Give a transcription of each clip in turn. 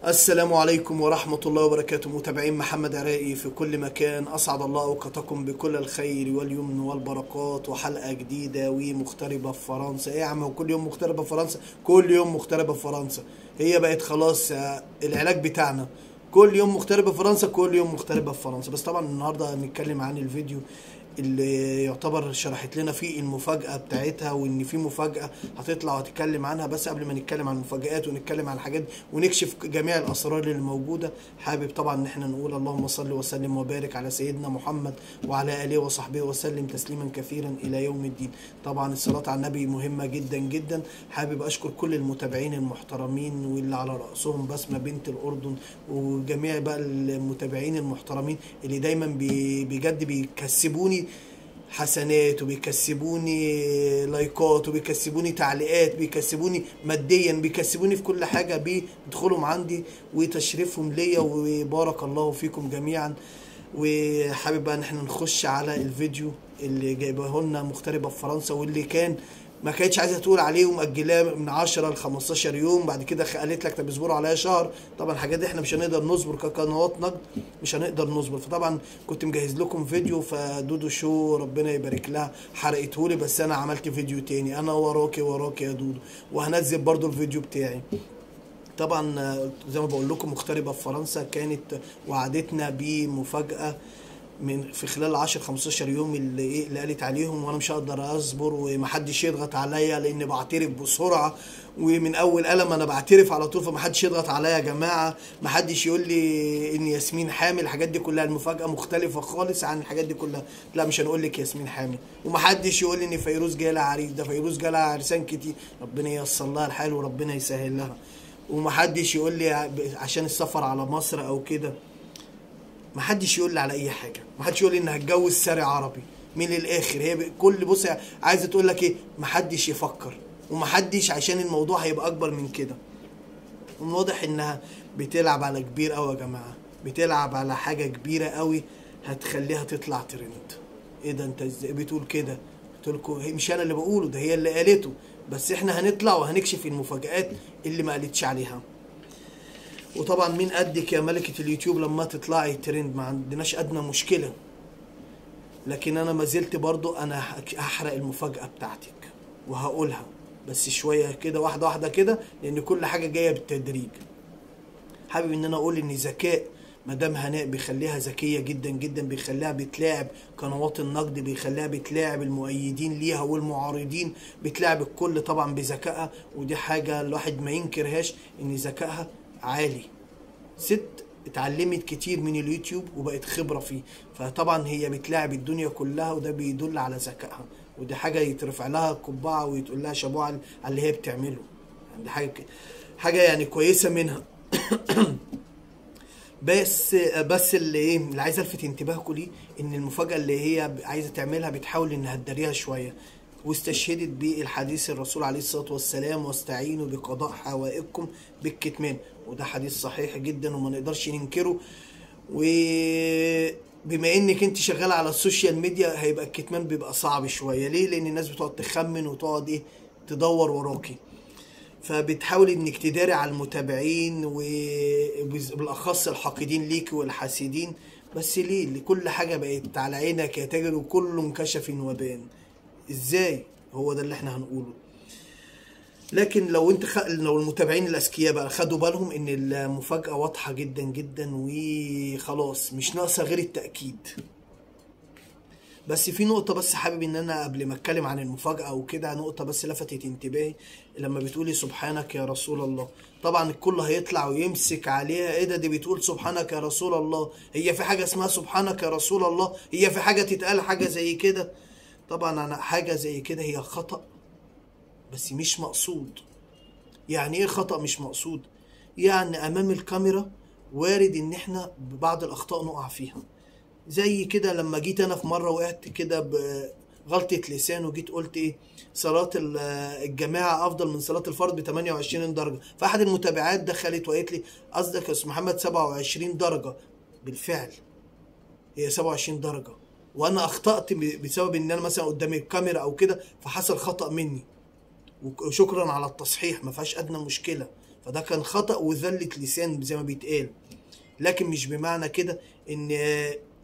السلام عليكم ورحمة الله وبركاته. متابعين محمد عراقي في كل مكان، أسعد الله أوقاتكم بكل الخير واليمن والبركات، وحلقة جديدة ومغتربة في فرنسا. إيه يا عم، هو كل يوم مغتربة في فرنسا؟ كل يوم مغتربة في فرنسا، هي بقت خلاص العلاج بتاعنا. كل يوم مغتربة في فرنسا، كل يوم مغتربة في فرنسا. بس طبعا النهاردة هنتكلم عن الفيديو اللي يعتبر شرحت لنا فيه المفاجأة بتاعتها، وان في مفاجأة هتطلع وهتتكلم عنها. بس قبل ما نتكلم عن المفاجآت ونتكلم عن الحاجات ونكشف جميع الاسرار اللي موجودة، حابب طبعا ان احنا نقول اللهم صل وسلم وبارك على سيدنا محمد وعلى اله وصحبه وسلم تسليما كثيرا الى يوم الدين. طبعا الصلاة على النبي مهمة جدا جدا. حابب اشكر كل المتابعين المحترمين واللي على رأسهم بسمة بنت الاردن، وجميع بقى المتابعين المحترمين اللي دايما بجد بيكسبوني حسنات، وبيكسبوني لايكات، وبيكسبوني تعليقات، بيكسبوني ماديا، بيكسبوني في كل حاجة بيدخلهم عندي وتشريفهم ليا، وبارك الله فيكم جميعا. وحابب بقى ان احنا نخش على الفيديو اللي جايبه لنا مغتربة في فرنسا، واللي ما كانتش عايزه تقول عليه، ومأجلاه من 10 ل 15 يوم. بعد كده قالت لك طب اصبروا عليا شهر. طبعا الحاجات دي احنا مش هنقدر نصبر كقنوات نقد، مش هنقدر نصبر. فطبعا كنت مجهز لكم فيديو، فدودو شو ربنا يبارك لها حرقتهولي، بس انا عملت فيديو تاني. انا وراكي وراكي يا دودو، وهنزل برضو الفيديو بتاعي. طبعا زي ما بقول لكم مغتربة في فرنسا كانت وعدتنا بمفاجأة في خلال 10 15 يوم اللي قالت عليهم، وانا مش هقدر اصبر ومحدش يضغط عليا، لان بعترف بسرعه، ومن اول قلم انا بعترف على طول. فمحدش يضغط عليا يا جماعه، محدش يقول لي ان ياسمين حامل. الحاجات دي كلها المفاجاه مختلفه خالص عن الحاجات دي كلها. لا، مش هنقول لك ياسمين حامل، ومحدش يقول لي ان فيروز جالها عريس. ده فيروز جالها عرسان كتير، ربنا ييسر لها الحال وربنا يسهل لها. ومحدش يقول لي عشان السفر على مصر او كده. محدش يقول لي على اي حاجه، محدش يقول لي ان هتجوز ساري عربي. من الاخر هي كل بص عايزه تقول لك ايه، محدش يفكر، ومحدش عشان الموضوع هيبقى اكبر من كده. ومن واضح انها بتلعب على كبير قوي يا جماعه، بتلعب على حاجه كبيره قوي هتخليها تطلع ترند. ايه ده، انت ازاي بتقول كده؟ قلت لكم مش انا اللي بقوله، ده هي اللي قالته. بس احنا هنطلع وهنكشف المفاجآت اللي ما قالتش عليها. وطبعا مين قدك يا ملكة اليوتيوب لما تطلعي ترند، ما عندناش ادنى مشكلة. لكن انا ما زلت برضو انا هحرق المفاجأة بتاعتك وهقولها، بس شوية كده، واحدة واحدة كده، لان كل حاجة جاية بالتدريج. حابب ان انا اقول ان ذكاء مدام هناء بيخليها ذكية جدا جدا، بيخليها بتلاعب قنوات النقد، بيخليها بتلاعب المؤيدين ليها والمعارضين، بتلاعب الكل طبعا بذكائها. ودي حاجة الواحد ما ينكرهاش، ان ذكائها عالي. ست اتعلمت كتير من اليوتيوب وبقت خبرة فيه، فطبعا هي بتلاعب الدنيا كلها، وده بيدل على ذكائها. ودي حاجة يترفع لها قبعة ويتقول لها شابوه على اللي هي بتعمله. يعني دي حاجة يعني كويسة منها. بس اللي عايز الفت انتباهكم ليه، ان المفاجأة اللي هي عايزة تعملها بتحاول انها تداريها شوية، واستشهدت بالحديث الرسول عليه الصلاة والسلام: واستعينوا بقضاء حوائجكم بالكتمان. وده حديث صحيح جدا وما نقدرش ننكره. وبما انك انت شغالة على السوشيال ميديا، هيبقى الكتمان بيبقى صعب شوية. ليه؟ لان الناس بتقعد تخمن وتقعد تدور وراكي. فبتحاول انك تداري على المتابعين، وبالاخص الحاقدين ليك والحاسدين. بس ليه كل حاجة بقت على عينك يا تاجر، وكله انكشف وبان. ازاي؟ هو ده اللي احنا هنقوله. لكن لو المتابعين الاذكياء بقى خدوا بالهم ان المفاجأة واضحة جدا جدا، وخلاص مش ناقصة غير التأكيد. بس في نقطة بس حابب ان انا قبل ما اتكلم عن المفاجأة وكده، نقطة بس لفتت انتباهي لما بتقولي سبحانك يا رسول الله. طبعا الكل هيطلع ويمسك عليها، ايه ده، دي بتقول سبحانك يا رسول الله. هي في حاجة اسمها سبحانك يا رسول الله؟ هي في حاجة تتقال حاجة زي كده؟ طبعا انا حاجة زي كده هي خطأ، بس مش مقصود. يعني ايه خطأ مش مقصود؟ يعني امام الكاميرا وارد ان احنا ببعض الاخطاء نقع فيها. زي كده لما جيت انا في مرة وقعت كده بغلطة لسان، وجيت قلت صلاة الجماعة افضل من صلاة الفرد ب 28 درجة. فاحد المتابعات دخلت وقالت لي قصدك يا استاذ محمد 27 درجة؟ بالفعل هي 27 درجة، وانا اخطأت بسبب ان انا مثلا قدام الكاميرا او كده، فحصل خطأ مني. وشكرا على التصحيح، ما فيهاش ادنى مشكله. فده كان خطأ وذلة لسان زي ما بيتقال. لكن مش بمعنى كده ان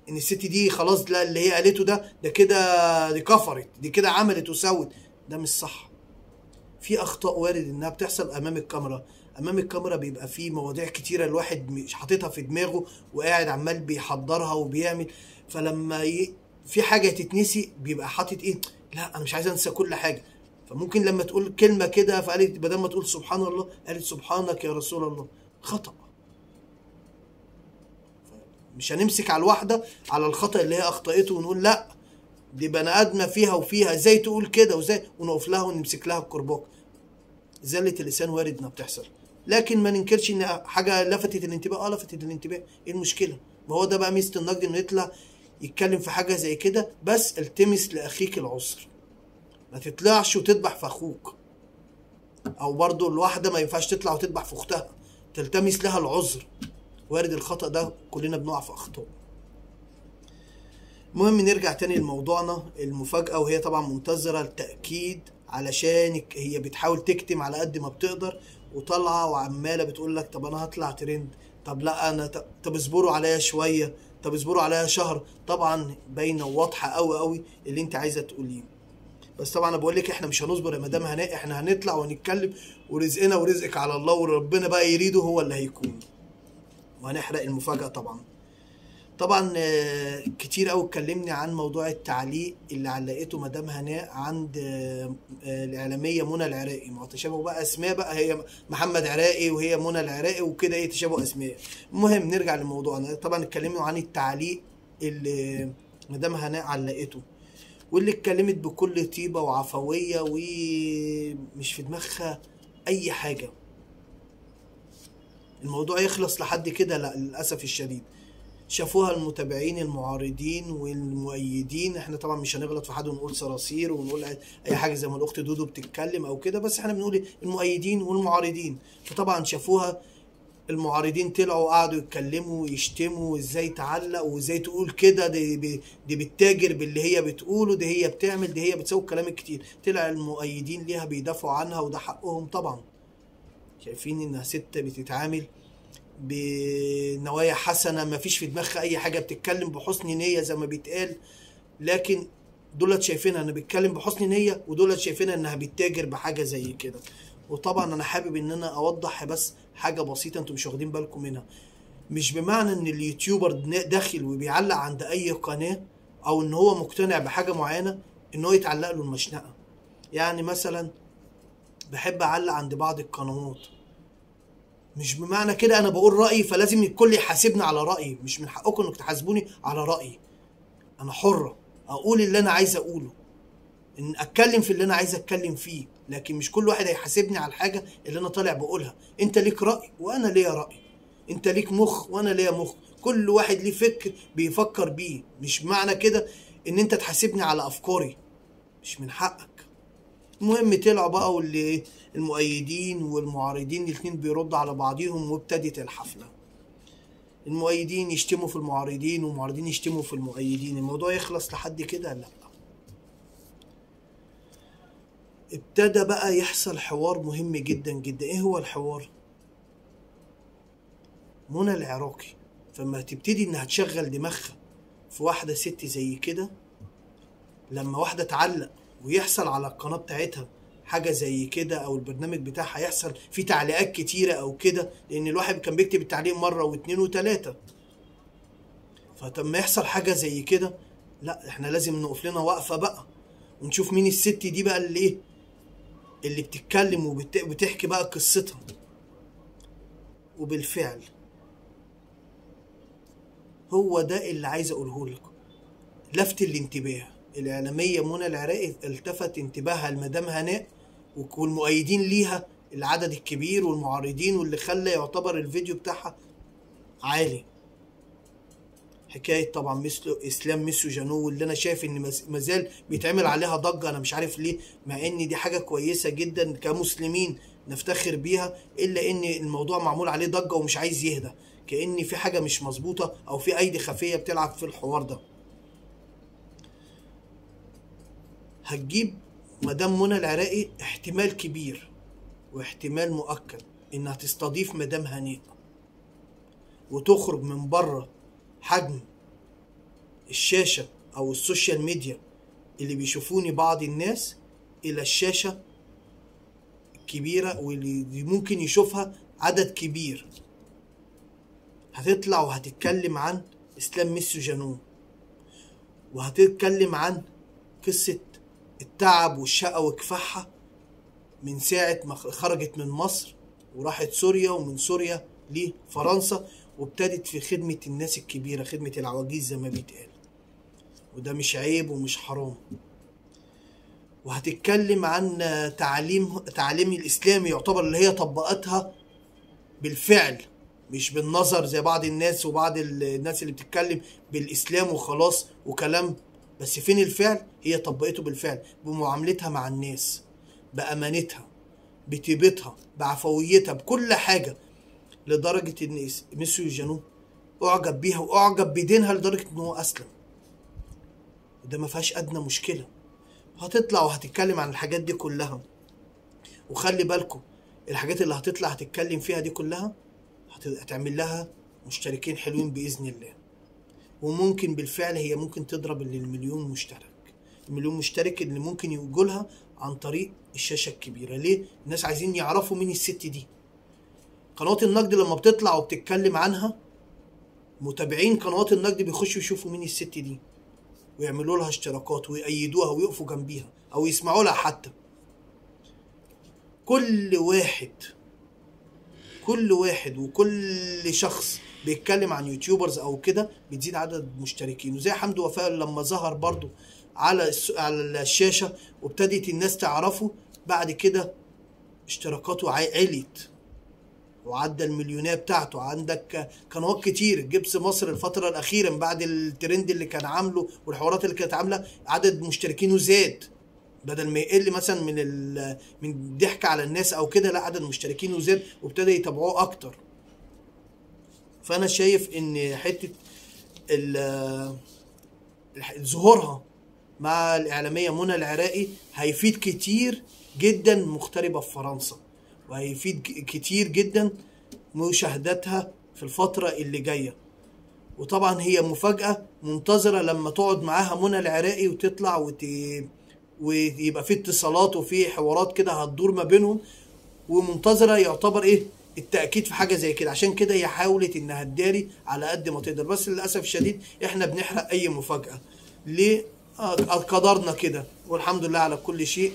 الست دي خلاص، لا اللي هي قالته ده كده دي كفرت، دي كده عملت وسوت. ده مش صح. في اخطاء وارد انها بتحصل امام الكاميرا. امام الكاميرا بيبقى في مواضيع كتيره الواحد مش حاططها في دماغه وقاعد عمال بيحضرها وبيعمل، فلما في حاجه تتنسي بيبقى حاطط ايه، لا انا مش عايز انسى كل حاجه. فممكن لما تقول كلمه كده فقالت بدل ما تقول سبحان الله قالت سبحانك يا رسول الله. خطأ. مش هنمسك على الواحده على الخطأ اللي هي اخطأته ونقول لا دي بني ادمه فيها وفيها، ازاي تقول كده وازاي، ونقف لها ونمسك لها الكرباج. زلة اللسان وارد انها بتحصل، لكن ما ننكرش ان حاجه لفتت الانتباه. لفتت الانتباه، ايه المشكله؟ ما هو ده بقى ميزه النقد، انه يطلع يتكلم في حاجه زي كده. بس التمس لاخيك العذر، ما تطلعش وتذبح في اخوك. او برضو الواحده ما ينفعش تطلع وتذبح في اختها، تلتمس لها العذر. وارد الخطأ ده، كلنا بنقع في اخطاء. المهم نرجع تاني لموضوعنا المفاجأة، وهي طبعا منتظرة التأكيد علشان هي بتحاول تكتم على قد ما بتقدر، وطالعة وعمالة بتقول لك طب انا هطلع ترند، طب لا انا طب اصبروا عليا شوية، طب اصبروا عليا شهر. طبعا باينة وواضحة قوي قوي اللي انت عايزة تقوليه. بس طبعا انا بقول لك احنا مش هنصبر يا مدام هناء، احنا هنطلع ونتكلم، ورزقنا ورزقك على الله، وربنا بقى يريده هو اللي هيكون. وهنحرق المفاجأة طبعا. طبعا كتير قوي اتكلمني عن موضوع التعليق اللي علقته مدام هناء عند الاعلاميه منى العراقي. ما هو تشابه بقى اسماء، بقى هي محمد عراقي وهي منى العراقي وكده، ايه تشابه اسماء. المهم نرجع لموضوعنا. طبعا اتكلمنا عن التعليق اللي مدام هناء علقته، واللي اتكلمت بكل طيبه وعفويه ومش في دماغها اي حاجه. الموضوع يخلص لحد كده؟ لا للاسف الشديد. شافوها المتابعين المعارضين والمؤيدين. احنا طبعا مش هنغلط في حد ونقول صراصير ونقول اي حاجه زي ما الاخت دودو بتتكلم او كده، بس احنا بنقول المؤيدين والمعارضين. فطبعا شافوها المعارضين طلعوا قعدوا يتكلموا ويشتموا، وازاي تعلق وازاي تقول كده، دي بتتاجر باللي هي بتقوله، دي هي بتعمل، دي هي بتسوي الكلام الكتير. طلع المؤيدين ليها بيدافعوا عنها، وده حقهم طبعا. شايفين انها ست بتتعامل بنوايا حسنه، ما فيش في دماغها اي حاجه، بتتكلم بحسن نيه زي ما بيتقال. لكن دولت شايفينها انها بتتكلم بحسن نيه، ودولت شايفينها انها بتتاجر بحاجه زي كده. وطبعا انا حابب ان انا اوضح بس حاجه بسيطه انتم مش واخدين بالكم منها. مش بمعنى ان اليوتيوبر داخل وبيعلق عند اي قناه او ان هو مقتنع بحاجه معينه ان هو يتعلق له المشنقه. يعني مثلا بحب اعلق عند بعض القنوات، مش بمعنى كده انا بقول رايي فلازم الكل يحاسبني على رايي. مش من حقكم انك تحاسبوني على رايي. انا حره اقول اللي انا عايز اقوله، ان اتكلم في اللي انا عايز اتكلم فيه، لكن مش كل واحد هيحاسبني على الحاجه اللي انا طالع بقولها. انت ليك راي وانا ليا راي، انت ليك مخ وانا ليا مخ، كل واحد ليه فكر بيفكر بيه. مش معنى كده ان انت تحاسبني على افكاري، مش من حقك. المهم طلعوا بقى، واللي المؤيدين والمعارضين الاثنين بيردوا على بعضهم، وابتدت الحفله. المؤيدين يشتموا في المعارضين والمعارضين يشتموا في المؤيدين. الموضوع يخلص لحد كده؟ لا. ابتدى بقى يحصل حوار مهم جدا جدا. ايه هو الحوار؟ منى العراقي فما تبتدي انها تشغل دماغها في واحده ست زي كده، لما واحده تعلق ويحصل على القناه بتاعتها حاجه زي كده، او البرنامج بتاعها يحصل فيه تعليقات كتيره او كده، لان الواحد كان بيكتب التعليق مره واثنين وثلاثه. فلما يحصل حاجه زي كده، لا احنا لازم نقف لنا وقفه بقى، ونشوف مين الست دي بقى اللي ايه اللي بتتكلم وبتحكي بقى قصتها. وبالفعل هو ده اللي عايز اقوله لكم. لفت الانتباه، الاعلاميه منى العراقي التفت انتباهها لمدام هناء والمؤيدين ليها العدد الكبير والمعارضين، واللي خلى يعتبر الفيديو بتاعها عالي. حكايه طبعا مثل اسلام ميسو جانو، واللي انا شايف ان مازال بيتعمل عليها ضجه، انا مش عارف ليه، مع ان دي حاجه كويسه جدا كمسلمين نفتخر بيها، الا ان الموضوع معمول عليه ضجه ومش عايز يهدى، كأن في حاجه مش مظبوطه او في ايدي خفيه بتلعب في الحوار ده. هتجيب مدام منى العراقي احتمال كبير واحتمال مؤكد انها تستضيف مدام هناء وتخرج من بره حجم الشاشة او السوشيال ميديا اللي بيشوفوني بعض الناس الى الشاشة الكبيرة واللي ممكن يشوفها عدد كبير. هتطلع وهتتكلم عن اسلام ميسيو جانون، وهتتكلم عن قصة التعب والشقة وكفاحها من ساعة ما خرجت من مصر وراحت سوريا، ومن سوريا لفرنسا، وابتدت في خدمة الناس الكبيرة، خدمة العواجيز زي ما بيتقال، وده مش عيب ومش حرام. وهتتكلم عن تعليم الإسلامي يعتبر اللي هي طبقتها بالفعل، مش بالنظر زي بعض الناس وبعض الناس اللي بتتكلم بالإسلام وخلاص وكلام، بس فين الفعل؟ هي طبقته بالفعل، بمعاملتها مع الناس، بأمانتها، بطيبتها، بعفويتها، بكل حاجة، لدرجة ان ميسيو جانون اعجب بيها واعجب بدينها لدرجة ان هو اسلم، وده ما فيهاش ادنى مشكلة. هتطلع وهتتكلم عن الحاجات دي كلها، وخلي بالكم الحاجات اللي هتطلع هتتكلم فيها دي كلها هتعمل لها مشتركين حلوين بإذن الله، وممكن بالفعل هي ممكن تضرب المليون مشترك، المليون مشترك اللي ممكن يجولها عن طريق الشاشة الكبيرة. ليه؟ الناس عايزين يعرفوا مين الست دي. قنوات النقد لما بتطلع وبتتكلم عنها، متابعين قنوات النقد بيخشوا يشوفوا مين الست دي ويعملوا لها اشتراكات ويأيدوها ويقفوا جنبيها او يسمعوا لها حتى. كل واحد وكل شخص بيتكلم عن يوتيوبرز او كده بتزيد عدد مشتركين. وزي حمد وفاء لما ظهر برضو على الشاشة وابتدت الناس تعرفه، بعد كده اشتراكاته عليت وعدى المليونية بتاعته. عندك قنوات كتير، جبس مصر الفترة الأخيرة من بعد الترند اللي كان عامله والحوارات اللي كانت عاملة، عدد مشتركينه زاد، بدل ما يقل مثلا من الضحك على الناس او كده، لا عدد مشتركينه زاد وابتدى يتابعوه اكتر. فانا شايف ان حتة ظهورها مع الإعلامية منى العراقي هيفيد كتير جدا مغتربة في فرنسا، وهيفيد كتير جدا مشاهداتها في الفترة اللي جاية. وطبعا هي مفاجأة منتظرة لما تقعد معاها منى العراقي وتطلع ويبقى في اتصالات وفي حوارات كده هتدور ما بينهم، ومنتظرة يعتبر التأكيد في حاجة زي كده. عشان كده هي حاولت انها تداري على قد ما تقدر، بس للأسف الشديد احنا بنحرق اي مفاجأة. ليه؟ قدرنا كده، والحمد لله على كل شيء.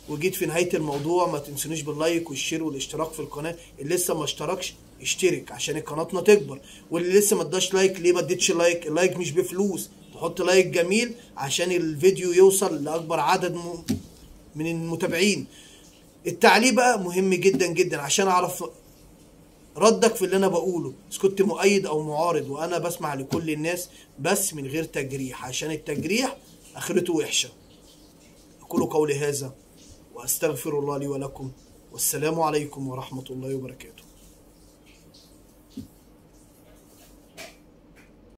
وجيت في نهاية الموضوع، ما تنسونيش باللايك والشير والاشتراك في القناة. اللي لسه ما اشتركش اشترك عشان قناتنا تكبر، واللي لسه ما اداش لايك ليه ما اديتش لايك؟ اللايك مش بفلوس، تحط لايك جميل عشان الفيديو يوصل لأكبر عدد من المتابعين. التعليق بقى مهم جدا جدا عشان اعرف ردك في اللي انا بقوله، اذا كنت مؤيد او معارض. وانا بسمع لكل الناس بس من غير تجريح، عشان التجريح اخرته وحشة. اقول قولي هذا واستغفر الله لي ولكم، والسلام عليكم ورحمة الله وبركاته.